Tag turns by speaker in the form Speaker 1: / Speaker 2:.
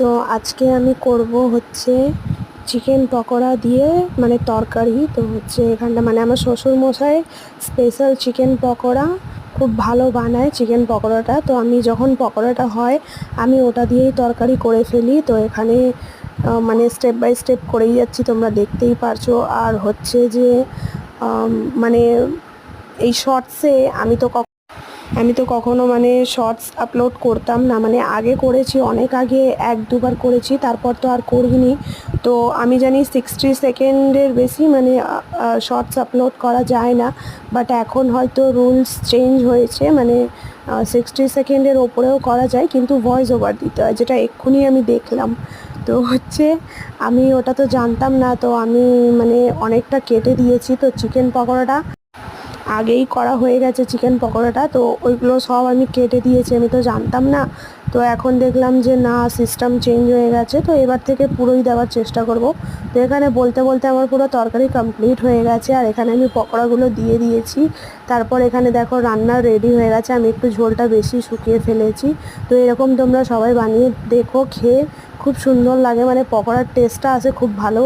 Speaker 1: তো আজকে আমি করব হচ্ছে চিকেন পকোড়া দিয়ে মানে তরকারি। তো হচ্ছে এখানটা মানে আমার শ্বশুরমশাই স্পেশাল চিকেন পকোড়া খুব ভালো বানায় চিকেন পকোড়াটা। তো আমি যখন পকোড়াটা হয় আমি ওটা দিয়েই তরকারি করে ফেলি। তো এখানে মানে স্টেপ বাই স্টেপ করেই যাচ্ছি, তোমরা দেখতেই পারছো। আর হচ্ছে যে মানে এই শর্টসে আমি তো কখনো মানে শর্টস আপলোড করতাম না, মানে আগে করেছি, অনেক আগে 1-2 বার করেছি, তারপর তো আর করিনি। তো আমি জানি 60 সেকেন্ডের বেশি মানে শর্টস আপলোড করা যায় না, বাট এখন হয়তো রুলস চেঞ্জ হয়েছে, মানে 60 সেকেন্ডের ওপরেও করা যায়, কিন্তু ভয়েস ওভার দিতে হয়, যেটা এক্ষুনি আমি দেখলাম। তো হচ্ছে আমি ওটা তো জানতাম না, তো আমি মানে অনেকটা কেটে দিয়েছি। তো চিকেন পকোড়াটা আগেই করা হয়ে গেছে, চিকেন পকোড়াটা তো ওইগুলো সব আমি কেটে দিয়েছি, আমি তো জানতাম না। তো এখন দেখলাম যে না, সিস্টেম চেঞ্জ হয়ে গেছে, তো এবার থেকে পুরোই দেওয়ার চেষ্টা করব। তো এখানে বলতে বলতে আমার পুরো তরকারি কমপ্লিট হয়ে গেছে, আর এখানে আমি পকোড়াগুলো দিয়ে দিয়েছি। তারপর এখানে দেখো রান্না রেডি হয়ে গেছে, আমি একটু ঝোলটা বেশি শুকিয়ে ফেলেছি। তো এরকম তোমরা সবাই বানিয়ে দেখো, খেয়ে খুব সুন্দর লাগে, মানে পকোড়ার টেস্টটা আসে খুব ভালো।